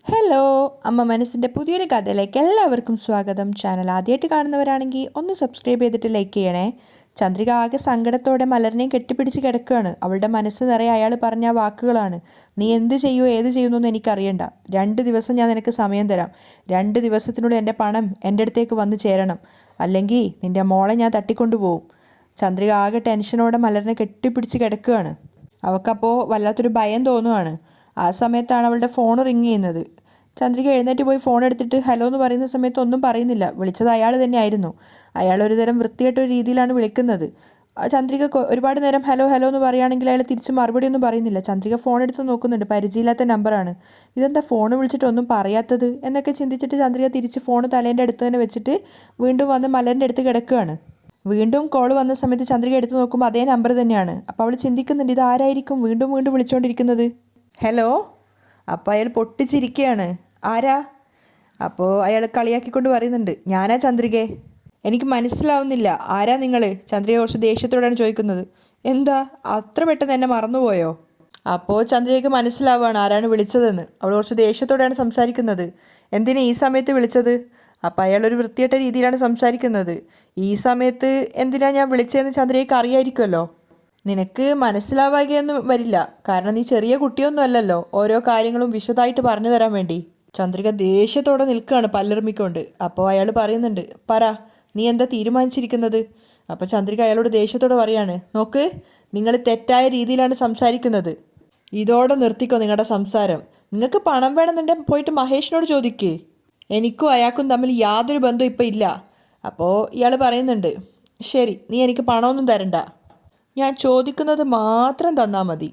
Hello, അമ്മ മനസ്സിൻ്റെ പുതിയൊരു കഥയിലേക്ക് എല്ലാവർക്കും സ്വാഗതം. ചാനൽ ആദ്യമായിട്ട് കാണുന്നവരാണെങ്കിൽ ഒന്ന് സബ്സ്ക്രൈബ് ചെയ്തിട്ട് ലൈക്ക് ചെയ്യണേ. ചന്ദ്രിക ആകെ സങ്കടത്തോടെ മലറിനെയും കെട്ടിപ്പിടിച്ച് കിടക്കുകയാണ്. അവളുടെ മനസ്സ് നിറയെ അയാൾ പറഞ്ഞ വാക്കുകളാണ്. നീ എന്ത് ചെയ്യുമോ ഏത് ചെയ്യുമെന്നൊന്നും എനിക്കറിയണ്ട. 2 ദിവസം ഞാൻ നിനക്ക് സമയം തരാം. 2 ദിവസത്തിനുള്ളിൽ എൻ്റെ പണം എൻ്റെ അടുത്തേക്ക് വന്ന് ചേരണം, അല്ലെങ്കിൽ നിൻ്റെ മോളെ ഞാൻ തട്ടിക്കൊണ്ടുപോകും. ചന്ദ്രിക ആകെ ടെൻഷനോടെ മലറിനെ കെട്ടിപ്പിടിച്ച് കിടക്കുകയാണ്. അവൾക്കപ്പോൾ വല്ലാത്തൊരു ഭയം തോന്നുവാണ്. ആ സമയത്താണ് അവളുടെ ഫോൺ റിങ് ചെയ്യുന്നത്. ചന്ദ്രിക എഴുന്നേറ്റ് പോയി ഫോൺ എടുത്തിട്ട് ഹലോ എന്ന് പറയുന്ന സമയത്ത് ഒന്നും പറയുന്നില്ല. വിളിച്ചത് അയാൾ തന്നെയായിരുന്നു. അയാൾ ഒരുതരം വൃത്തികെട്ടൊരു രീതിയിലാണ് വിളിക്കുന്നത്. ചന്ദ്രിക ഒരുപാട് നേരം ഹലോ ഹലോ എന്ന് പറയുകയാണെങ്കിൽ അയാൾ തിരിച്ച് മറുപടി ഒന്നും പറയുന്നില്ല. ചന്ദ്രിക ഫോൺ എടുത്ത് നോക്കുന്നുണ്ട്. പരിചയമില്ലാത്ത നമ്പറാണ്. ഇതെന്താ ഫോൺ വിളിച്ചിട്ട് ഒന്നും പറയാത്തത് എന്നൊക്കെ ചിന്തിച്ചിട്ട് ചന്ദ്രിക തിരിച്ച് ഫോൺ തലേൻ്റെ അടുത്ത് തന്നെ വെച്ചിട്ട് വീണ്ടും വന്ന് മലറിൻ്റെ അടുത്ത് കിടക്കുകയാണ്. വീണ്ടും കോൾ വന്ന സമയത്ത് ചന്ദ്രിക എടുത്ത് നോക്കുമ്പോൾ അതേ നമ്പർ തന്നെയാണ്. അപ്പോൾ അവൾ ചിന്തിക്കുന്നുണ്ട്, ഇത് ആരായിരിക്കും വീണ്ടും വീണ്ടും വിളിച്ചുകൊണ്ടിരിക്കുന്നത്. ഹലോ. അപ്പോൾ അയാൾ പൊട്ടിച്ചിരിക്കുകയാണ്. ആരാ? അപ്പോൾ അയാൾ കളിയാക്കിക്കൊണ്ട് പറയുന്നുണ്ട്, ഞാനാ ചന്ദ്രികേ. എനിക്ക് മനസ്സിലാവുന്നില്ല, ആരാ നിങ്ങൾ? ചന്ദ്രിക കുറച്ച് ദേഷ്യത്തോടാണ് ചോദിക്കുന്നത്. എന്താ അത്ര പെട്ടെന്ന് എന്നെ മറന്നുപോയോ? അപ്പോൾ ചന്ദ്രികയ്ക്ക് മനസ്സിലാവുകയാണ് ആരാണ് വിളിച്ചതെന്ന്. അവൾ കുറച്ച് ദേഷ്യത്തോടെയാണ് സംസാരിക്കുന്നത്. എന്തിനാ ഈ സമയത്ത് വിളിച്ചത്? അപ്പോൾ അയാൾ ഒരു വൃത്തികെട്ട രീതിയിലാണ് സംസാരിക്കുന്നത്. ഈ സമയത്ത് എന്തിനാ ഞാൻ വിളിച്ചതെന്ന് ചന്ദ്രികയ്ക്ക് അറിയായിരിക്കുമല്ലോ. നിനക്ക് മനസ്സിലാവുകയൊന്നും വരില്ല, കാരണം നീ ചെറിയ കുട്ടിയൊന്നും അല്ലല്ലോ ഓരോ കാര്യങ്ങളും വിശദമായിട്ട് പറഞ്ഞു തരാൻ വേണ്ടി. ചന്ദ്രിക ദേഷ്യത്തോടെ നിൽക്കുകയാണ് പല്ലെറുമ്മിക്കൊണ്ട്. അപ്പോൾ അയാൾ പറയുന്നുണ്ട്, പറ, നീ എന്താ തീരുമാനിച്ചിരിക്കുന്നത്? അപ്പോൾ ചന്ദ്രിക അയാളോട് ദേഷ്യത്തോടെ പറയാണ്, നോക്ക്, നിങ്ങൾ തെറ്റായ രീതിയിലാണ് സംസാരിക്കുന്നത്. ഇതോടെ നിർത്തിക്കോ നിങ്ങളുടെ സംസാരം. നിങ്ങൾക്ക് പണം വേണമെന്നുണ്ടെങ്കിൽ പോയിട്ട് മഹേഷിനോട് ചോദിക്ക്. എനിക്കും അയാൾക്കും തമ്മിൽ യാതൊരു ബന്ധവും ഇപ്പം ഇല്ല. അപ്പോൾ ഇയാൾ പറയുന്നുണ്ട്, ശരി, നീ എനിക്ക് പണമൊന്നും തരണ്ട, ഞാൻ ചോദിക്കുന്നത് മാത്രം തന്നാൽ മതി.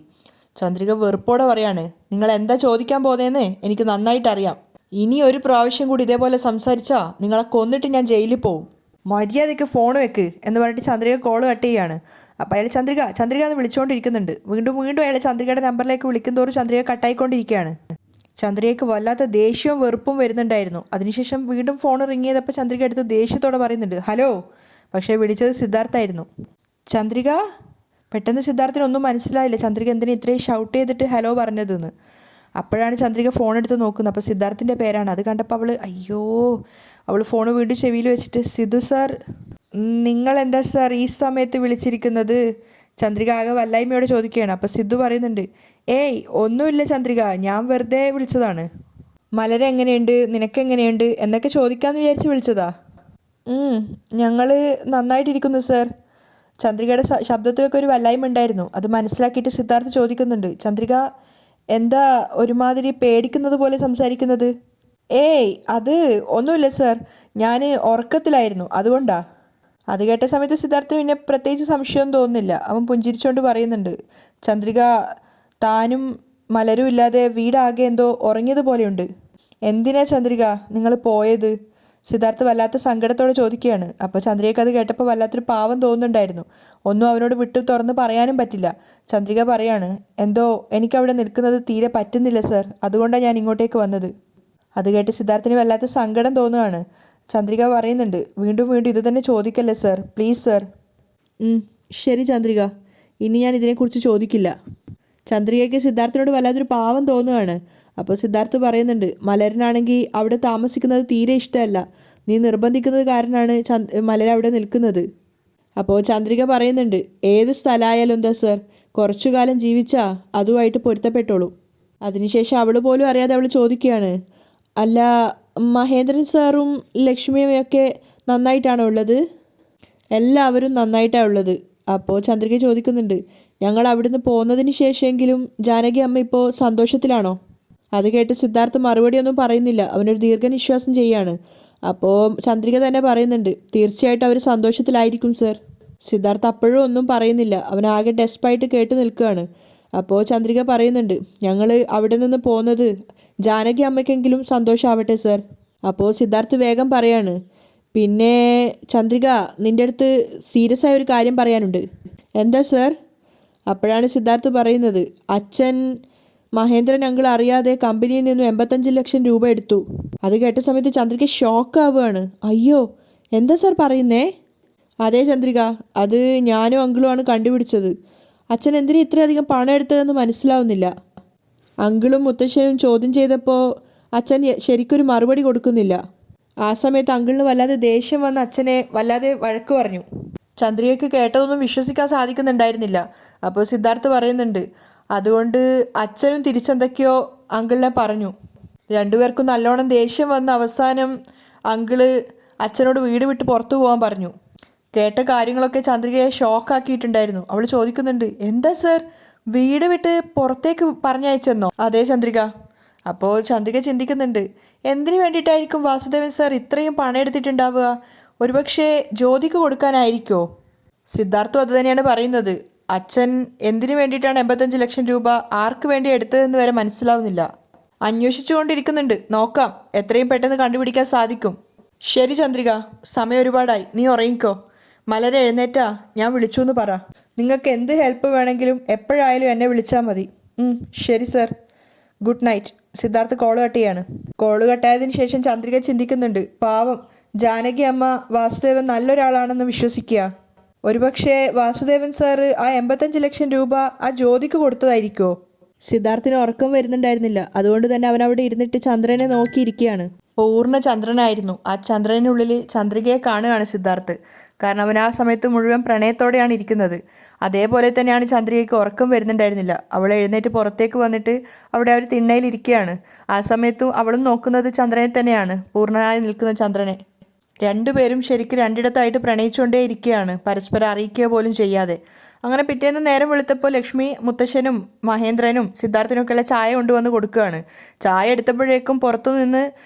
ചന്ദ്രിക വെറുപ്പോടെ പറയാണ്, നിങ്ങൾ എന്താ ചോദിക്കാൻ പോകുന്നതെന്ന് എനിക്ക് നന്നായിട്ടറിയാം. ഇനി ഒരു പ്രാവശ്യം കൂടി ഇതേപോലെ സംസാരിച്ചാൽ നിങ്ങളെ കൊന്നിട്ട് ഞാൻ ജയിലിൽ പോവും. മര്യാദയ്ക്ക് ഫോൺ വെക്ക് എന്ന് പറഞ്ഞിട്ട് ചന്ദ്രിക കോൾ കട്ട് ചെയ്യാണ്. അപ്പോൾ അയാൾ ചന്ദ്രിക എന്ന് വിളിച്ചുകൊണ്ടിരിക്കുന്നുണ്ട്. വീണ്ടും വീണ്ടും അയാൾ ചന്ദ്രികയുടെ നമ്പറിലേക്ക് വിളിക്കുന്നതോറും ചന്ദ്രിക കട്ടായിക്കൊണ്ടിരിക്കുകയാണ്. ചന്ദ്രികയ്ക്ക് വല്ലാത്ത ദേഷ്യവും വെറുപ്പും വരുന്നുണ്ടായിരുന്നു. അതിനുശേഷം വീണ്ടും ഫോൺ റിങ് ചെയ്തപ്പോൾ ചന്ദ്രിക എടുത്ത് ദേഷ്യത്തോടെ പറയുന്നുണ്ട്, ഹലോ. പക്ഷേ വിളിച്ചത് സിദ്ധാർത്ഥായിരുന്നു. ചന്ദ്രിക. പെട്ടെന്ന് സിദ്ധാർത്ഥിനൊന്നും മനസ്സിലായില്ല ചന്ദ്രിക എന്തിനാ ഇത്രയും ഷൗട്ട് ചെയ്തിട്ട് ഹലോ പറഞ്ഞതെന്ന്. അപ്പോഴാണ് ചന്ദ്രിക ഫോൺ എടുത്ത് നോക്കുന്നത്. അപ്പോൾ സിദ്ധാർത്ഥിൻ്റെ പേരാണ്. അത് കണ്ടപ്പോൾ അവൾ ഫോൺ വീണ്ടും ചെവിയിൽ വെച്ചിട്ട്, സിധു സാർ, നിങ്ങൾ എന്താ സാർ ഈ സമയത്ത് വിളിച്ചിരിക്കുന്നത്? ചന്ദ്രിക ആകെ വല്ലായ്മയോടെ ചോദിക്കുകയാണ്. അപ്പോൾ സിദ്ധു പറയുന്നുണ്ട്, ഏയ് ഒന്നുമില്ല ചന്ദ്രിക, ഞാൻ വെറുതെ വിളിച്ചതാണ്. മലര എങ്ങനെയുണ്ട്, നിനക്കെങ്ങനെയുണ്ട് എന്നൊക്കെ ചോദിക്കാമെന്ന് വിചാരിച്ച് വിളിച്ചതാ. ഞങ്ങൾ നന്നായിട്ടിരിക്കുന്നു സാർ. ചന്ദ്രികയുടെ ശബ്ദത്തിലൊക്കെ ഒരു വല്ലായ്മ ഉണ്ടായിരുന്നു. അത് മനസ്സിലാക്കിയിട്ട് സിദ്ധാർത്ഥ് ചോദിക്കുന്നുണ്ട്, ചന്ദ്രിക എന്താ ഒരുമാതിരി പേടിക്കുന്നത് പോലെ സംസാരിക്കുന്നത്? ഏയ് അത് ഒന്നുമില്ല സാർ, ഞാൻ ഉറക്കത്തിലായിരുന്നു, അതുകൊണ്ടാ. അത് കേട്ട സമയത്ത് സിദ്ധാർത്ഥ് പിന്നെ പ്രത്യേകിച്ച് സംശയമൊന്നും തോന്നുന്നില്ല. അവൻ പുഞ്ചിരിച്ചുകൊണ്ട് പറയുന്നുണ്ട്, ചന്ദ്രിക, താനും മലരും ഇല്ലാതെ വീടാകെ എന്തോ ഉറങ്ങിയതുപോലെയുണ്ട്. എന്തിനാ ചന്ദ്രിക നിങ്ങൾ പോയത്? സിദ്ധാർത്ഥ് വല്ലാത്ത സങ്കടത്തോടെ ചോദിക്കുകയാണ്. അപ്പോൾ ചന്ദ്രികയ്ക്ക് അത് കേട്ടപ്പോൾ വല്ലാത്തൊരു പാവം തോന്നുന്നുണ്ടായിരുന്നു. ഒന്നും അവനോട് വിട്ടു തുറന്ന് പറയാനും പറ്റില്ല. ചന്ദ്രിക പറയാണ്, എന്തോ എനിക്കവിടെ നിൽക്കുന്നത് തീരെ പറ്റുന്നില്ല സർ, അതുകൊണ്ടാണ് ഞാൻ ഇങ്ങോട്ടേക്ക് വന്നത്. അത് കേട്ട് സിദ്ധാർത്ഥിന് വല്ലാത്ത സങ്കടം തോന്നുകയാണ്. ചന്ദ്രിക പറയുന്നുണ്ട്, വീണ്ടും വീണ്ടും ഇത് തന്നെ ചോദിക്കല്ലേ സർ, പ്ലീസ് സർ. ശരി ചന്ദ്രിക, ഇനി ഞാൻ ഇതിനെക്കുറിച്ച് ചോദിക്കില്ല. ചന്ദ്രികയ്ക്ക് സിദ്ധാർത്ഥിനോട് വല്ലാത്തൊരു പാവം തോന്നുകയാണ്. അപ്പോൾ സിദ്ധാർത്ഥ് പറയുന്നുണ്ട്, മലരനാണെങ്കിൽ അവിടെ താമസിക്കുന്നത് തീരെ ഇഷ്ടമല്ല, നീ നിർബന്ധിക്കുന്നത് കാരണമാണ് മലര അവിടെ നിൽക്കുന്നത്. അപ്പോൾ ചന്ദ്രിക പറയുന്നുണ്ട്, ഏത് സ്ഥലമായാലും എന്താ സർ, കുറച്ചു കാലം ജീവിച്ചാൽ അതുമായിട്ട് പൊരുത്തപ്പെട്ടോളൂ. അതിനുശേഷം അവൾ പോലും അറിയാതെ അവൾ ചോദിക്കുകയാണ്, അല്ല, മഹേന്ദ്രൻ സാറും ലക്ഷ്മിയൊക്കെ നന്നായിട്ടാണോ ഉള്ളത്? എല്ലാവരും നന്നായിട്ടാണ് ഉള്ളത്. അപ്പോൾ ചന്ദ്രിക ചോദിക്കുന്നുണ്ട്, ഞങ്ങൾ അവിടുന്ന് പോകുന്നതിന് ശേഷമെങ്കിലും ജാനകി അമ്മ ഇപ്പോൾ സന്തോഷത്തിലാണോ? അത് കേട്ട് സിദ്ധാർത്ഥ് മറുപടിയൊന്നും പറയുന്നില്ല. അവനൊരു ദീർഘനിശ്വാസം ചെയ്യാണ്. അപ്പോൾ ചന്ദ്രിക തന്നെ പറയുന്നുണ്ട്, തീർച്ചയായിട്ടും അവർ സന്തോഷത്തിലായിരിക്കും സർ. സിദ്ധാർത്ഥ് അപ്പോഴും ഒന്നും പറയുന്നില്ല. അവനാകെ ഡെസ്പായിട്ട് കേട്ട് നിൽക്കുകയാണ്. അപ്പോൾ ചന്ദ്രിക പറയുന്നുണ്ട്, ഞങ്ങൾ അവിടെ നിന്ന് പോകുന്നത് ജാനകി അമ്മയ്ക്കെങ്കിലും സന്തോഷമാവട്ടെ സർ. അപ്പോൾ സിദ്ധാർത്ഥ് വേഗം പറയാണ്, പിന്നെ ചന്ദ്രിക, നിൻ്റെ അടുത്ത് സീരിയസ് ആയ ഒരു കാര്യം പറയാനുണ്ട്. എന്താ സർ? അപ്പോഴാണ് സിദ്ധാർത്ഥ് പറയുന്നത്, അച്ഛൻ മഹേന്ദ്രൻ അങ്കിൾ അറിയാതെ കമ്പനിയിൽ നിന്നും 85 ലക്ഷം രൂപ എടുത്തു. അത് കേട്ട സമയത്ത് ചന്ദ്രിക ഷോക്കാവുകയാണ്. അയ്യോ, എന്താ സാർ പറയുന്നേ? അതെ ചന്ദ്രിക, അത് ഞാനും അങ്കിളുമാണ് കണ്ടുപിടിച്ചത്. അച്ഛൻ എന്തിനാ ഇത്രയധികം പണം എടുത്തതെന്ന് മനസ്സിലാവുന്നില്ല. അങ്കിളും മുത്തശ്ശനും ചോദ്യം ചെയ്തപ്പോൾ അച്ഛൻ ശരിക്കൊരു മറുപടി കൊടുക്കുന്നില്ല. ആ സമയത്ത് അങ്കിളിന് വല്ലാതെ ദേഷ്യം വന്ന് അച്ഛനെ വല്ലാതെ വഴക്ക് പറഞ്ഞു. ചന്ദ്രികയ്ക്ക് കേട്ടതൊന്നും വിശ്വസിക്കാൻ സാധിക്കുന്നുണ്ടായിരുന്നില്ല. അപ്പോൾ സിദ്ധാർത്ഥ് പറയുന്നുണ്ട്, അതുകൊണ്ട് അച്ഛനും തിരിച്ചെന്തൊക്കെയോ അങ്കിളിനെ പറഞ്ഞു. രണ്ടുപേർക്കും നല്ലോണം ദേഷ്യം വന്ന് അവസാനം അങ്കിള് അച്ഛനോട് വീട് വിട്ട് പുറത്തു പോകാൻ പറഞ്ഞു. കേട്ട കാര്യങ്ങളൊക്കെ ചന്ദ്രികയെ ഷോക്കാക്കിയിട്ടുണ്ടായിരുന്നു. അവൾ ചോദിക്കുന്നുണ്ട്, എന്താ സർ, വീട് വിട്ട് പുറത്തേക്ക് പറഞ്ഞയച്ചെന്നോ? അതേ ചന്ദ്രിക. അപ്പോൾ ചന്ദ്രിക ചിന്തിക്കുന്നുണ്ട്, എന്തിനു വേണ്ടിയിട്ടായിരിക്കും വാസുദേവൻ സാർ ഇത്രയും പണം എടുത്തിട്ടുണ്ടാവുക? ഒരുപക്ഷെ ജ്യോതിക്ക് കൊടുക്കാനായിരിക്കോ? സിദ്ധാർത്ഥും അത് തന്നെയാണ് പറയുന്നത്. അച്ഛൻ എന്തിനു വേണ്ടിയിട്ടാണ് 85 ലക്ഷം രൂപ ആർക്ക് വേണ്ടി എടുത്തതെന്ന് വരെ മനസ്സിലാവുന്നില്ല. അന്വേഷിച്ചുകൊണ്ടിരിക്കുന്നുണ്ട്, നോക്കാം, എത്രയും പെട്ടെന്ന് കണ്ടുപിടിക്കാൻ സാധിക്കും. ശരി ചന്ദ്രിക, സമയം ഒരുപാടായി, നീ ഉറങ്ങിക്കോ. മലരെ എഴുന്നേറ്റാ ഞാൻ വിളിച്ചു എന്ന് പറ. നിങ്ങൾക്ക് എന്ത് ഹെൽപ്പ് വേണമെങ്കിലും എപ്പോഴായാലും എന്നെ വിളിച്ചാൽ മതി. ശരി sir, good night. Siddharth call cut ചെയ്യാണ്. കോള് കട്ടായതിനു ശേഷം ചന്ദ്രിക ചിന്തിക്കുന്നുണ്ട്, പാവം ജാനകി അമ്മ വാസുദേവൻ നല്ലൊരാളാണെന്ന് വിശ്വസിക്കുക. ഒരുപക്ഷെ വാസുദേവൻ സാറ് ആ 85 ലക്ഷം രൂപ ആ ജ്യോതിക്ക് കൊടുത്തതായിരിക്കോ? സിദ്ധാർത്ഥിന് ഉറക്കം വരുന്നുണ്ടായിരുന്നില്ല. അതുകൊണ്ട് തന്നെ അവൻ അവിടെ ഇരുന്നിട്ട് ചന്ദ്രനെ നോക്കിയിരിക്കുകയാണ്. പൂർണ്ണ ചന്ദ്രനായിരുന്നു. ആ ചന്ദ്രനുള്ളിൽ ചന്ദ്രികയെ കാണുകയാണ് സിദ്ധാർത്ഥ്. കാരണം അവൻ ആ സമയത്ത് മുഴുവൻ പ്രണയത്തോടെയാണ് ഇരിക്കുന്നത്. അതേപോലെ തന്നെയാണ് ചന്ദ്രികയ്ക്ക് ഉറക്കം വരുന്നുണ്ടായിരുന്നില്ല. അവൾ എഴുന്നേറ്റ് പുറത്തേക്ക് വന്നിട്ട് അവിടെ ഒരു തിണ്ണയിൽ ഇരിക്കുകയാണ്. ആ സമയത്തും അവളും നോക്കുന്നത് ചന്ദ്രനെ തന്നെയാണ്, പൂർണ്ണനായി നിൽക്കുന്ന ചന്ദ്രനെ. രണ്ടുപേരും ശരിക്കും രണ്ടിടത്തായിട്ട് പ്രണയിച്ചുകൊണ്ടേ ഇരിക്കുകയാണ്, പരസ്പരം അറിയിക്കുക പോലും ചെയ്യാതെ. അങ്ങനെ പിറ്റേന്ന് നേരം വെളുത്തപ്പോൾ ലക്ഷ്മി മുത്തശ്ശനും മഹേന്ദ്രനും സിദ്ധാർത്ഥിനൊക്കെയുള്ള ചായ കൊണ്ടുവന്ന് കൊടുക്കുകയാണ്. ചായ എടുത്തപ്പോഴേക്കും പുറത്തുനിന്ന്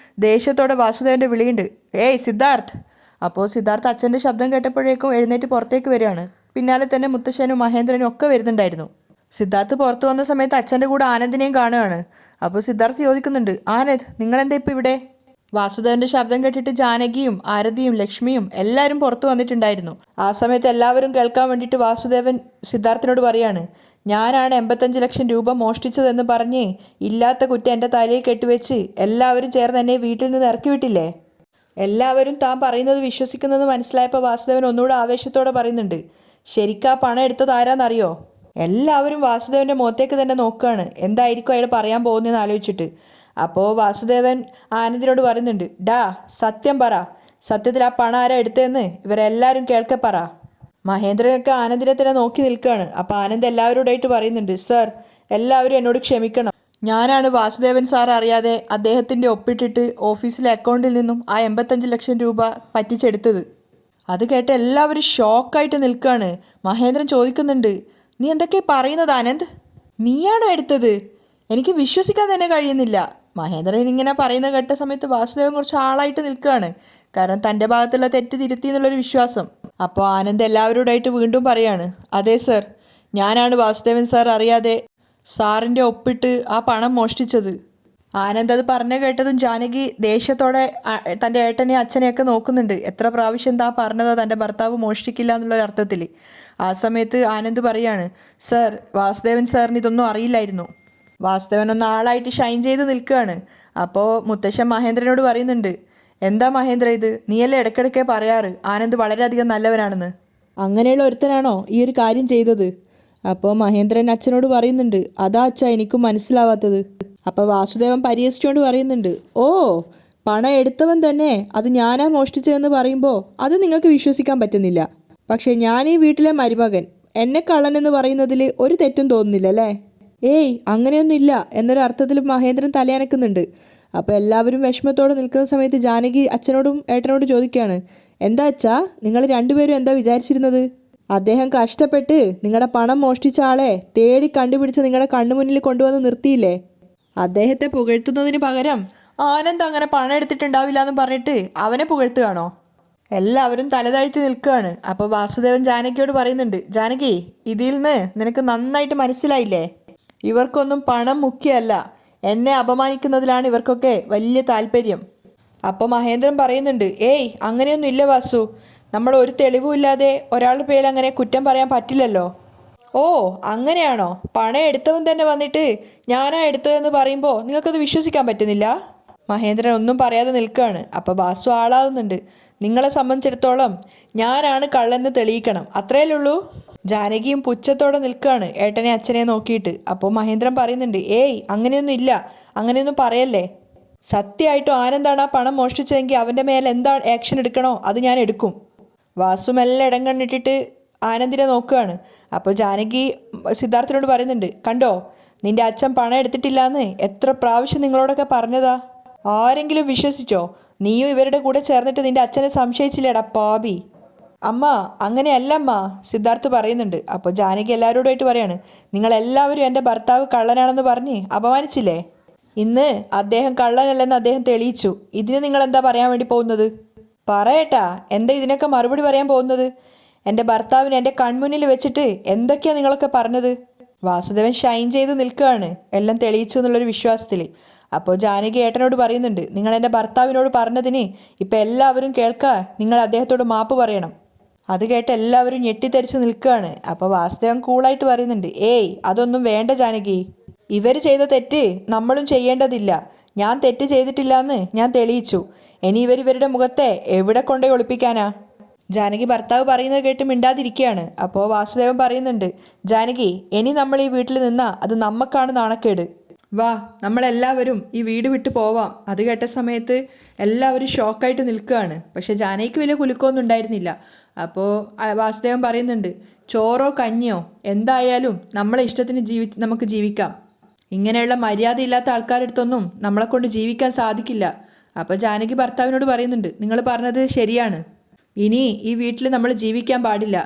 ദേഷ്യത്തോടെ വാസുദേവൻ്റെ വിളിയുണ്ട്, ഏയ് സിദ്ധാർത്ഥ്. അപ്പോൾ സിദ്ധാർത്ഥ് അച്ഛൻ്റെ ശബ്ദം കേട്ടപ്പോഴേക്കും എഴുന്നേറ്റ് പുറത്തേക്ക് വരികയാണ്. പിന്നാലെ തന്നെ മുത്തശ്ശനും മഹേന്ദ്രനും ഒക്കെ വരുന്നുണ്ടായിരുന്നു. സിദ്ധാർത്ഥ് പുറത്തു വന്ന സമയത്ത് അച്ഛൻ്റെ കൂടെ ആനന്ദിനെയും കാണുകയാണ്. അപ്പോൾ സിദ്ധാർത്ഥ് ചോദിക്കുന്നുണ്ട്, ആനന്ദ് നിങ്ങളെന്താ ഇപ്പോൾ ഇവിടെ? വാസുദേവന്റെ ശബ്ദം കേട്ടിട്ട് ജാനകിയും ആരതിയും ലക്ഷ്മിയും എല്ലാവരും പുറത്തു വന്നിട്ടുണ്ടായിരുന്നു. ആ സമയത്ത് എല്ലാവരും കേൾക്കാൻ വേണ്ടിയിട്ട് വാസുദേവൻ സിദ്ധാർത്ഥിനോട് പറയാണ്, ഞാനാണ് 85 ലക്ഷം രൂപ മോഷ്ടിച്ചതെന്ന് പറഞ്ഞ് ഇല്ലാത്ത കുറ്റം എൻ്റെ തലയിൽ കെട്ടിവെച്ച് എല്ലാവരും ചേർന്ന് എന്നെ വീട്ടിൽ നിന്ന് ഇറക്കി വിട്ടില്ലേ? എല്ലാവരും താൻ പറയുന്നത് വിശ്വസിക്കുന്നത് മനസ്സിലായപ്പോൾ വാസുദേവൻ ഒന്നുകൂടെ ആവേശത്തോടെ പറയുന്നുണ്ട്, ശരിക്കാ പണം എടുത്തത് ആരാന്നറിയോ? എല്ലാവരും വാസുദേവൻ്റെ മുഖത്തേക്ക് തന്നെ നോക്കുകയാണ്, എന്തായിരിക്കും അയാൾ പറയാൻ പോകുന്നതെന്ന് ആലോചിച്ചിട്ട്. അപ്പോൾ വാസുദേവൻ ആനന്ദിനോട് പറയുന്നുണ്ട്, ഡാ സത്യം പറ, സത്യത്തിൽ ആ പണം ആരാ എടുത്തതെന്ന് ഇവരെല്ലാവരും കേൾക്കെ പറ. മഹേന്ദ്രനൊക്കെ ആനന്ദിനെ തന്നെ നോക്കി നിൽക്കുകയാണ്. അപ്പോൾ ആനന്ദ് എല്ലാവരോടായിട്ട് പറയുന്നുണ്ട്, സർ എല്ലാവരും എന്നോട് ക്ഷമിക്കണം, ഞാനാണ് വാസുദേവൻ സാർ അറിയാതെ അദ്ദേഹത്തിൻ്റെ ഒപ്പിട്ടിട്ട് ഓഫീസിലെ അക്കൗണ്ടിൽ നിന്നും ആ 85 ലക്ഷം രൂപ പറ്റിച്ചെടുത്തത്. അത് കേട്ട് എല്ലാവരും ഷോക്കായിട്ട് നിൽക്കുകയാണ്. മഹേന്ദ്രൻ ചോദിക്കുന്നുണ്ട്, നീ എന്തൊക്കെ പറയുന്നത് ആനന്ദ്? നീയാണോ എടുത്തത്? എനിക്ക് വിശ്വസിക്കാൻ തന്നെ കഴിയുന്നില്ല. മഹേന്ദ്രൻ ഇങ്ങനെ പറയുന്ന കേട്ട സമയത്ത് വാസുദേവൻ കുറച്ച് ആളായിട്ട് നിൽക്കുകയാണ്. കാരണം തൻ്റെ ഭാഗത്തുള്ള തെറ്റ് തിരുത്തി എന്നുള്ളൊരു വിശ്വാസം. അപ്പോൾ ആനന്ദ് എല്ലാവരോടായിട്ട് വീണ്ടും പറയാണ്, അതെ സർ, ഞാനാണ് വാസുദേവൻ സാർ അറിയാതെ സാറിൻ്റെ ഒപ്പിട്ട് ആ പണം മോഷ്ടിച്ചത്. ആനന്ദ് അത് പറഞ്ഞു കേട്ടതും ജാനകി ദേഷ്യത്തോടെ തൻ്റെ ഏട്ടനെയും അച്ഛനെയൊക്കെ നോക്കുന്നുണ്ട്. എത്ര പ്രാവശ്യം താ പറഞ്ഞതോ തൻ്റെ ഭർത്താവ് മോഷ്ടിക്കില്ല എന്നുള്ളൊരർത്ഥത്തിൽ. ആ സമയത്ത് ആനന്ദ് പറയാണ്, സർ വാസുദേവൻ സാറിന് ഇതൊന്നും അറിയില്ലായിരുന്നു. വാസുദേവൻ ഒന്ന് ആളായിട്ട് ഷൈൻ ചെയ്ത് നിൽക്കുകയാണ്. അപ്പോൾ മുത്തശ്ശൻ മഹേന്ദ്രനോട് പറയുന്നുണ്ട്, എന്താ മഹേന്ദ്ര ഇത്, നീയല്ലേ ഇടയ്ക്കിടയ്ക്ക് പറയാറ് ആനന്ദ് വളരെയധികം നല്ലവനാണെന്ന്. അങ്ങനെയുള്ള ഒരുത്തനാണോ ഈ ഒരു കാര്യം ചെയ്തത്? അപ്പോൾ മഹേന്ദ്രൻ അച്ഛനോട് പറയുന്നുണ്ട്, അതാ അച്ഛാ എനിക്കും മനസ്സിലാവാത്തത്. അപ്പോൾ വാസുദേവൻ പരിഹസിച്ചുകൊണ്ട് പറയുന്നുണ്ട്, ഓ പണം എടുത്തവൻ തന്നെ അത് ഞാനാ മോഷ്ടിച്ചതെന്ന് പറയുമ്പോൾ അത് നിങ്ങൾക്ക് വിശ്വസിക്കാൻ പറ്റുന്നില്ല. പക്ഷേ ഞാൻ ഈ വീട്ടിലെ മരുമകൻ, എന്നെ കള്ളനെന്ന് പറയുന്നതിൽ ഒരു തെറ്റും തോന്നുന്നില്ല അല്ലേ? ഏയ് അങ്ങനെയൊന്നുമില്ല എന്നൊരു അർത്ഥത്തിൽ മഹേന്ദ്രൻ തലയനക്കുന്നുണ്ട്. അപ്പോൾ എല്ലാവരും വിഷമത്തോടെ നിൽക്കുന്ന സമയത്ത് ജാനകി അച്ഛനോടും ഏട്ടനോടും ചോദിക്കുകയാണ്, എന്താ അച്ഛാ നിങ്ങൾ രണ്ടുപേരും എന്താ വിചാരിച്ചിരുന്നത്? അദ്ദേഹം കഷ്ടപ്പെട്ട് നിങ്ങളുടെ പണം മോഷ്ടിച്ച ആളെ തേടി കണ്ടുപിടിച്ച് നിങ്ങളുടെ കണ്ണുമുന്നിൽ കൊണ്ടുവന്ന് നിർത്തിയില്ലേ? അദ്ദേഹത്തെ പുകഴ്ത്തുന്നതിന് പകരം ആനന്ദ് അങ്ങനെ പണം എടുത്തിട്ടുണ്ടാവില്ല എന്ന് പറഞ്ഞിട്ട് അവനെ പുകഴ്ത്തുകയാണോ? എല്ലാവരും തലതാഴ്ത്തി നിൽക്കുകയാണ്. അപ്പോൾ വാസുദേവൻ ജാനകിയോട് പറയുന്നുണ്ട്, ജാനകി ഇതിൽ നിന്ന് നിനക്ക് നന്നായിട്ട് മനസ്സിലായില്ലേ, ഇവർക്കൊന്നും പണം മുഖ്യമല്ല, എന്നെ അപമാനിക്കുന്നതിലാണ് ഇവർക്കൊക്കെ വലിയ താല്പര്യം. അപ്പോൾ മഹേന്ദ്രൻ പറയുന്നുണ്ട്, ഏയ് അങ്ങനെയൊന്നും ഇല്ല വാസു, നമ്മൾ ഒരു തെളിവും ഇല്ലാതെ ഒരാളുടെ പേരിൽ അങ്ങനെ കുറ്റം പറയാൻ പറ്റില്ലല്ലോ. ഓ അങ്ങനെയാണോ? പണം എടുത്തവൻ തന്നെ വന്നിട്ട് ഞാനാ എടുത്തതെന്ന് പറയുമ്പോൾ നിങ്ങൾക്കത് വിശ്വസിക്കാൻ പറ്റുന്നില്ല? മഹേന്ദ്രൻ ഒന്നും പറയാതെ നിൽക്കുകയാണ്. അപ്പോൾ വാസു ആളാവുന്നുണ്ട്, നിങ്ങളെ സംബന്ധിച്ചിടത്തോളം ഞാനാണ് കള്ളെന്ന് തെളിയിക്കണം, അത്രയല്ലേ ഉള്ളൂ. ജാനകിയും പുച്ഛത്തോടെ നിൽക്കുകയാണ് ഏട്ടനെ അച്ഛനെ നോക്കിയിട്ട്. അപ്പോൾ മഹേന്ദ്രൻ പറയുന്നുണ്ട്, ഏയ് അങ്ങനെയൊന്നും ഇല്ല, അങ്ങനെയൊന്നും പറയല്ലേ. സത്യമായിട്ടും ആനന്ദാണ് ആ പണം മോഷ്ടിച്ചതെങ്കിൽ അവൻ്റെ മേലെ എന്താ ആക്ഷൻ എടുക്കണോ അത് ഞാൻ എടുക്കും. വാസു മെല്ലെ ഇടം കണ്ടിട്ടിട്ട് ആനന്ദിനെ നോക്കുകയാണ്. അപ്പോൾ ജാനകി സിദ്ധാർത്ഥനോട് പറയുന്നുണ്ട്, കണ്ടോ നിന്റെ അച്ഛൻ പണം എടുത്തിട്ടില്ലാന്ന് എത്ര പ്രാവശ്യം നിങ്ങളോടൊക്കെ പറഞ്ഞതാ, ആരെങ്കിലും വിശ്വസിച്ചോ? നീയും ഇവരുടെ കൂടെ ചേർന്നിട്ട് നിന്റെ അച്ഛനെ സംശയിച്ചില്ലേടാ പാപി. അമ്മ അങ്ങനെയല്ല അമ്മ, സിദ്ധാർത്ഥ് പറയുന്നുണ്ട്. അപ്പോൾ ജാനകി എല്ലാവരോടുമായിട്ട് പറയാണ്, നിങ്ങളെല്ലാവരും എൻ്റെ ഭർത്താവ് കള്ളനാണെന്ന് പറഞ്ഞ് അപമാനിച്ചില്ലേ, ഇന്ന് അദ്ദേഹം കള്ളനല്ലെന്ന് അദ്ദേഹം തെളിയിച്ചു. ഇതിന് നിങ്ങൾ എന്താ പറയാൻ വേണ്ടി പോകുന്നത്? പറയട്ടാ, എന്താ ഇതിനൊക്കെ മറുപടി പറയാൻ പോകുന്നത്? എൻ്റെ ഭർത്താവിനെ എൻ്റെ കൺമുന്നിൽ വെച്ചിട്ട് എന്തൊക്കെയാണ് നിങ്ങളൊക്കെ പറഞ്ഞത്? വാസുദേവൻ ഷൈൻ ചെയ്ത് നിൽക്കുകയാണ്, എല്ലാം തെളിയിച്ചു എന്നുള്ളൊരു വിശ്വാസത്തിൽ. അപ്പോൾ ജാനകി ഏട്ടനോട് പറയുന്നുണ്ട്, നിങ്ങൾ എൻ്റെ ഭർത്താവിനോട് പറഞ്ഞതിന് ഇപ്പം എല്ലാവരും കേൾക്കുക, നിങ്ങൾ അദ്ദേഹത്തോട് മാപ്പ് പറയണം. അത് കേട്ട് എല്ലാവരും ഞെട്ടിത്തെറിച്ച് നിൽക്കുകയാണ്. അപ്പോൾ വാസുദേവൻ കൂളായിട്ട് പറയുന്നുണ്ട്, ഏയ് അതൊന്നും വേണ്ട ജാനകി, ഇവർ ചെയ്ത തെറ്റ് നമ്മളും ചെയ്യേണ്ടതില്ല. ഞാൻ തെറ്റ് ചെയ്തിട്ടില്ല എന്ന് ഞാൻ തെളിയിച്ചു. ഇനി ഇവരുടെ മുഖത്തെ എവിടെ കൊണ്ടേ ഒളിപ്പിക്കാനാ? ജാനകി ഭർത്താവ് പറയുന്നത് കേട്ട് മിണ്ടാതിരിക്കുകയാണ്. അപ്പോൾ വാസുദേവൻ പറയുന്നുണ്ട്, ജാനകി ഇനി നമ്മൾ ഈ വീട്ടിൽ നിന്നാ അത് നമ്മക്കാണ് നാണക്കേട്. വാ നമ്മളെല്ലാവരും ഈ വീട് വിട്ട് പോവാം. അത് കേട്ട സമയത്ത് എല്ലാവരും ഷോക്കായിട്ട് നിൽക്കുകയാണ്. പക്ഷെ ജാനകിക്ക് വലിയ കുലുക്കമൊന്നും ഉണ്ടായിരുന്നില്ല. അപ്പോൾ വാസുദേവൻ പറയുന്നുണ്ട്, ചോറോ കഞ്ഞിയോ എന്തായാലും നമ്മളെ ഇഷ്ടത്തിന് നമുക്ക് ജീവിക്കാം. ഇങ്ങനെയുള്ള മര്യാദയില്ലാത്ത ആൾക്കാരെടുത്തൊന്നും നമ്മളെ കൊണ്ട് ജീവിക്കാൻ സാധിക്കില്ല. അപ്പോൾ ജാനകി ഭർത്താവിനോട് പറയുന്നുണ്ട്, നിങ്ങൾ പറഞ്ഞത് ശരിയാണ്, ഇനി ഈ വീട്ടിൽ നമ്മൾ ജീവിക്കാൻ പാടില്ല.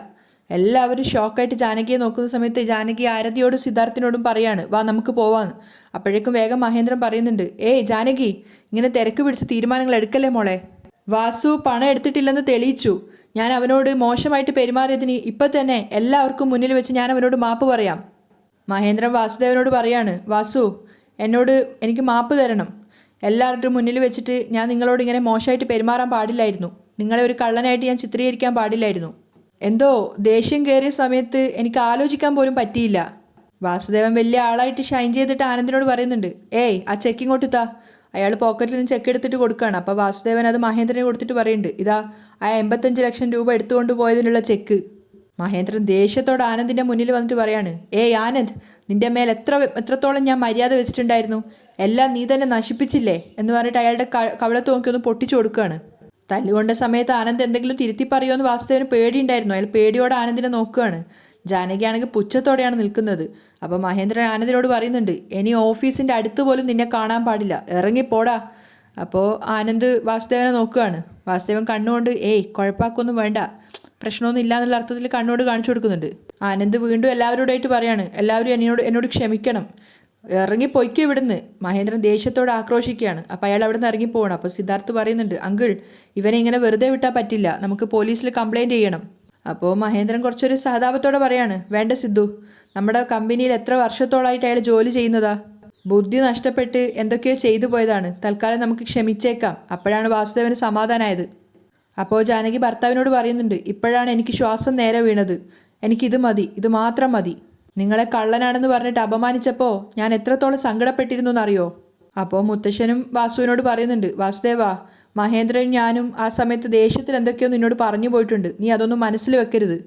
എല്ലാവരും ഷോക്കായിട്ട് ജാനകിയെ നോക്കുന്ന സമയത്ത് ജാനകി ആരതിയോടും സിദ്ധാർത്ഥിനോടും പറയാണ്, വാ നമുക്ക് പോവാന്ന്. അപ്പോഴേക്കും വേഗം മഹേന്ദ്രൻ പറയുന്നുണ്ട്, ഏയ് ജാനകി ഇങ്ങനെ തിരക്ക് പിടിച്ച് തീരുമാനങ്ങൾ എടുക്കല്ലേ മോളെ. വാസു പണം എടുത്തിട്ടില്ലെന്ന് തെളിയിച്ചു. ഞാൻ അവനോട് മോശമായിട്ട് പെരുമാറിയതിന് ഇപ്പം തന്നെ എല്ലാവർക്കും മുന്നിൽ വെച്ച് ഞാൻ അവനോട് മാപ്പ് പറയാം. മഹേന്ദ്രൻ വാസുദേവനോട് പറയാണ്, വാസു എനിക്ക് മാപ്പ് തരണം. എല്ലാവരുടെയും മുന്നിൽ വെച്ചിട്ട് ഞാൻ നിങ്ങളോട് ഇങ്ങനെ മോശമായിട്ട് പെരുമാറാൻ പാടില്ലായിരുന്നു. നിങ്ങളെ ഒരു കള്ളനായിട്ട് ഞാൻ ചിത്രീകരിക്കാൻ പാടില്ലായിരുന്നു. എന്തോ ദേഷ്യം കയറിയ സമയത്ത് എനിക്ക് ആലോചിക്കാൻ പോലും പറ്റിയില്ല. വാസുദേവൻ വലിയ ആളായിട്ട് ഷൈൻ ചെയ്തിട്ട് ആനന്ദിനോട് പറയുന്നുണ്ട്, ഏയ് ആ ചെക്ക് ഇങ്ങോട്ട് താ. അയാൾ പോക്കറ്റിൽ നിന്ന് ചെക്ക് എടുത്തിട്ട് കൊടുക്കുകയാണ്. അപ്പോൾ വാസുദേവൻ അത് മഹേന്ദ്രനെ കൊടുത്തിട്ട് പറയുന്നുണ്ട്, ഇതാ ആ 85 ലക്ഷം രൂപ എടുത്തുകൊണ്ട് പോയതിനുള്ള ചെക്ക്. മഹേന്ദ്രൻ ദേഷ്യത്തോടെ ആനന്ദിൻ്റെ മുന്നിൽ വന്നിട്ട് പറയാണ്, ഏയ് ആനന്ദ്, നിന്റെ മേൽ എത്രത്തോളം ഞാൻ മര്യാദ വെച്ചിട്ടുണ്ടായിരുന്നു, എല്ലാം നീ തന്നെ നശിപ്പിച്ചില്ലേ എന്ന് പറഞ്ഞിട്ട് അയാളുടെ കവിളത്ത് നോക്കി ഒന്ന് പൊട്ടിച്ചു കൊടുക്കുകയാണ്. തല്ലുകൊണ്ട സമയത്ത് ആനന്ദ് എന്തെങ്കിലും തിരുത്തി പറയുമെന്ന് വാസുദേവന് പേടിയുണ്ടായിരുന്നു. അയാൾ പേടിയോടെ ആനന്ദിനെ നോക്കുകയാണ്. ജാനകിയാണെങ്കിൽ പുച്ഛത്തോടെയാണ് നിൽക്കുന്നത്. അപ്പോൾ മഹേന്ദ്രൻ ആനന്ദിനോട് പറയുന്നുണ്ട്, ഇനി ഓഫീസിൻ്റെ അടുത്ത് പോലും നിന്നെ കാണാൻ പാടില്ല, ഇറങ്ങിപ്പോടാ. അപ്പോൾ ആനന്ദ് വാസുദേവനെ നോക്കുകയാണ്. വാസുദേവൻ കണ്ണുകൊണ്ട് ഏയ് കുഴപ്പമാക്കൊന്നും വേണ്ട, പ്രശ്നമൊന്നും ഇല്ല എന്നുള്ള അർത്ഥത്തിൽ കണ്ണോട് കാണിച്ചു കൊടുക്കുന്നുണ്ട്. ആനന്ദ് വീണ്ടും എല്ലാവരോടായിട്ട് പറയാണ്, എല്ലാവരും എന്നോട് ക്ഷമിക്കണം, ഇറങ്ങിപ്പോയിക്കോ ഇവിടുന്ന്. മഹേന്ദ്രൻ ദേഷ്യത്തോടെ ആക്രോശിക്കുകയാണ്. അപ്പോൾ അയാൾ അവിടെ നിന്ന് ഇറങ്ങിപ്പോകണം. അപ്പോൾ സിദ്ധാർത്ഥ് പറയുന്നുണ്ട്, അങ്കിൾ ഇവനെ ഇങ്ങനെ വെറുതെ വിട്ടാൽ പറ്റില്ല, നമുക്ക് പോലീസിൽ കംപ്ലയിൻറ്റ് ചെയ്യണം. അപ്പോൾ മഹേന്ദ്രൻ കുറച്ചൊരു സഹതാപത്തോടെ പറയാണ്, വേണ്ട സിദ്ധു, നമ്മുടെ കമ്പനിയിൽ എത്ര വർഷത്തോളമായിട്ട് അയാൾ ജോലി ചെയ്യുന്നതാ, ബുദ്ധി നഷ്ടപ്പെട്ട് എന്തൊക്കെയോ ചെയ്തു പോയതാണ്, തൽക്കാലം നമുക്ക് ക്ഷമിച്ചേക്കാം. അപ്പോഴാണ് വാസുദേവന് സമാധാനമായത്. അപ്പോൾ ജാനകി ഭർത്താവിനോട് പറയുന്നുണ്ട്, ഇപ്പോഴാണ് എനിക്ക് ശ്വാസം നേരെ വീണത്, എനിക്കിത് മതി, ഇത് മാത്രം മതി. നിങ്ങളെ കള്ളനാണെന്ന് പറഞ്ഞിട്ട് അപമാനിച്ചപ്പോൾ ഞാൻ എത്രത്തോളം സങ്കടപ്പെട്ടിരുന്നു എന്നറിയോ? അപ്പോൾ മുത്തശ്ശനും വാസുവിനോട് പറയുന്നുണ്ട്, വാസുദേവ, മഹേന്ദ്രനും ഞാനും ആ സമയത്ത് ദേഷ്യത്തിൽ എന്തൊക്കെയോ നിന്നോട് പറഞ്ഞു പോയിട്ടുണ്ട്, നീ അതൊന്നും മനസ്സിൽ വെക്കരുത്.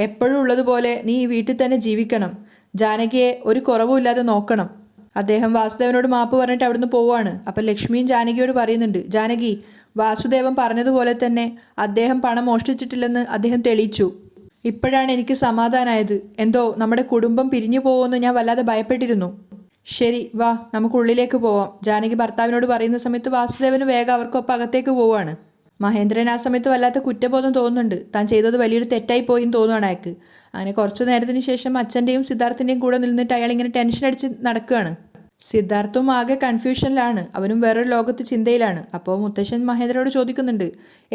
എപ്പോഴും ഉള്ളതുപോലെ നീ ഈ വീട്ടിൽ തന്നെ ജീവിക്കണം, ജാനകിയെ ഒരു കുറവുമില്ലാതെ നോക്കണം. അദ്ദേഹം വാസുദേവനോട് മാപ്പ് പറഞ്ഞിട്ട് അവിടുന്ന് പോവുകയാണ്. അപ്പം ലക്ഷ്മിയും ജാനകിയോട് പറയുന്നുണ്ട്, ജാനകി, വാസുദേവൻ പറഞ്ഞതുപോലെ തന്നെ അദ്ദേഹം പണം മോഷ്ടിച്ചിട്ടില്ലെന്ന് അദ്ദേഹം തെളിയിച്ചു. ഇപ്പോഴാണ് എനിക്ക് സമാധാനമായത്. എന്തോ നമ്മുടെ കുടുംബം പിരിഞ്ഞു പോകുമെന്ന് ഞാൻ വല്ലാതെ ഭയപ്പെട്ടിരുന്നു. ശരി, വാ നമുക്ക് ഉള്ളിലേക്ക് പോവാം. ജാനകി ഭർത്താവിനോട് പറയുന്ന സമയത്ത് വാസുദേവന് വേഗം അവർക്കൊപ്പം അകത്തേക്ക് പോവുകയാണ്. മഹേന്ദ്രൻ ആ സമയത്ത് വല്ലാത്ത കുറ്റബോധം തോന്നുന്നുണ്ട്. താൻ ചെയ്തത് വലിയൊരു തെറ്റായി പോയിന്ന് തോന്നുകയാണ് അയാൾക്ക്. അങ്ങനെ കുറച്ചു നേരത്തിന് ശേഷം അച്ഛൻ്റെയും സിദ്ധാർത്ഥിൻ്റെയും കൂടെ നിന്നിട്ട് അയാൾ ഇങ്ങനെ ടെൻഷൻ അടിച്ച് നടക്കുകയാണ്. സിദ്ധാർത്ഥും ആകെ കൺഫ്യൂഷനിലാണ്, അവനും വേറൊരു ലോകത്ത് ചിന്തയിലാണ്. അപ്പോൾ മുത്തശ്ശൻ മഹേന്ദ്രനോട് ചോദിക്കുന്നുണ്ട്,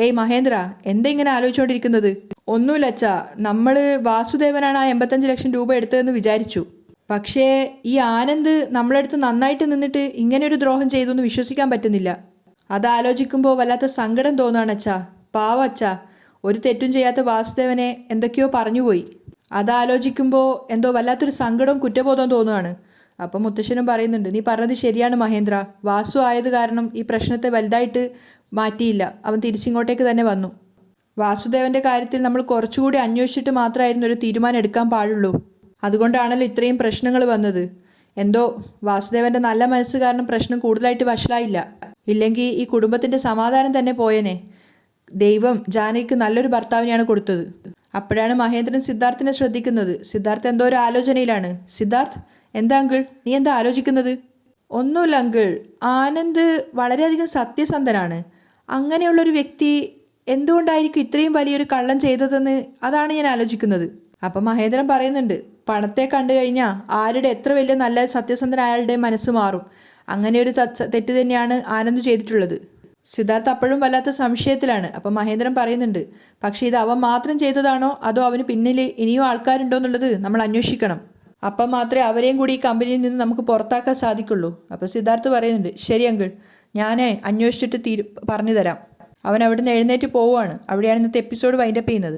ഏയ് മഹേന്ദ്ര, എന്താ ഇങ്ങനെ ആലോചിച്ചുകൊണ്ടിരിക്കുന്നത്? ഒന്നുമില്ല അച്ഛാ, നമ്മൾ വാസുദേവനാണ് ആ 85 ലക്ഷം രൂപ എടുത്തതെന്ന് വിചാരിച്ചു. പക്ഷേ ഈ ആനന്ദ് നമ്മളടുത്ത് നന്നായിട്ട് നിന്നിട്ട് ഇങ്ങനെയൊരു ദ്രോഹം ചെയ്തു എന്ന് വിശ്വസിക്കാൻ പറ്റുന്നില്ല. അതാലോചിക്കുമ്പോൾ വല്ലാത്ത സങ്കടം തോന്നുകയാണ് അച്ഛാ. പാവം അച്ഛാ, ഒരു തെറ്റും ചെയ്യാത്ത വാസുദേവനെ എന്തൊക്കെയോ പറഞ്ഞുപോയി. അതാലോചിക്കുമ്പോൾ എന്തോ വല്ലാത്തൊരു സങ്കടവും കുറ്റബോധവും തോന്നുകയാണ്. അപ്പം മുത്തശ്ശനും പറയുന്നുണ്ട്, നീ പറഞ്ഞത് ശരിയാണ് മഹേന്ദ്ര, വാസു ആയത് കാരണം ഈ പ്രശ്നത്തെ വലുതായിട്ട് മാറ്റിയില്ല, അവൻ തിരിച്ചിങ്ങോട്ടേക്ക് തന്നെ വന്നു. വാസുദേവൻ്റെ കാര്യത്തിൽ നമ്മൾ കുറച്ചുകൂടി അന്വേഷിച്ചിട്ട് മാത്രമായിരുന്നു ഒരു തീരുമാനം എടുക്കാൻ പാടുള്ളൂ. അതുകൊണ്ടാണല്ലോ ഇത്രയും പ്രശ്നങ്ങൾ വന്നത്. എന്തോ വാസുദേവൻ്റെ നല്ല മനസ്സ് കാരണം പ്രശ്നം കൂടുതലായിട്ട് വഷളായില്ല. ഇല്ലെങ്കിൽ ഈ കുടുംബത്തിൻ്റെ സമാധാനം തന്നെ പോയേനെ. ദൈവം ജാനകിക്ക് നല്ലൊരു ഭർത്താവിനെയാണ് കൊടുത്തത്. അപ്പോഴാണ് മഹേന്ദ്രൻ സിദ്ധാർത്ഥിനെ ശ്രദ്ധിക്കുന്നത്. സിദ്ധാർത്ഥ് എന്തോ ഒരു ആലോചനയിലാണ്. സിദ്ധാർത്ഥ്, എന്താ അങ്കിൾ, നീ എന്താ ആലോചിക്കുന്നത്? ഒന്നുമില്ല അങ്കിൾ, ആനന്ദ് വളരെയധികം സത്യസന്ധനാണ്. അങ്ങനെയുള്ളൊരു വ്യക്തി എന്തുകൊണ്ടായിരിക്കും ഇത്രയും വലിയൊരു കള്ളം ചെയ്തതെന്ന് അതാണ് ഞാൻ ആലോചിക്കുന്നത്. അപ്പം മഹേന്ദ്രൻ പറയുന്നുണ്ട്, പണത്തെ കണ്ടു കഴിഞ്ഞാൽ ആരുടെ എത്ര വലിയ നല്ല സത്യസന്ധനായാളുടെ മനസ്സ് മാറും. അങ്ങനെ ഒരു തെറ്റ് തന്നെയാണ് ആനന്ദ് ചെയ്തിട്ടുള്ളത്. സിദ്ധാർത്ഥ് അപ്പോഴും വല്ലാത്ത സംശയത്തിലാണ്. അപ്പം മഹേന്ദ്രൻ പറയുന്നുണ്ട്, പക്ഷേ ഇത് അവൻ മാത്രം ചെയ്തതാണോ അതോ അവന് പിന്നിൽ ഇനിയും ആൾക്കാരുണ്ടോ എന്നുള്ളത് നമ്മൾ അന്വേഷിക്കണം. അപ്പം മാത്രമേ അവരെയും കൂടി ഈ കമ്പനിയിൽ നിന്ന് നമുക്ക് പുറത്താക്കാൻ സാധിക്കുള്ളൂ. അപ്പോൾ സിദ്ധാർത്ഥ് പറയുന്നുണ്ട്, ശരി അങ്കിൾ, ഞാൻ അന്വേഷിച്ചിട്ട് പറഞ്ഞു തരാം. അവൻ അവിടെ നിന്ന് എഴുന്നേറ്റ് പോവുകയാണ്. അവിടെയാണ് ഇന്നത്തെ എപ്പിസോഡ് വൈൻഡപ്പ് ചെയ്യുന്നത്.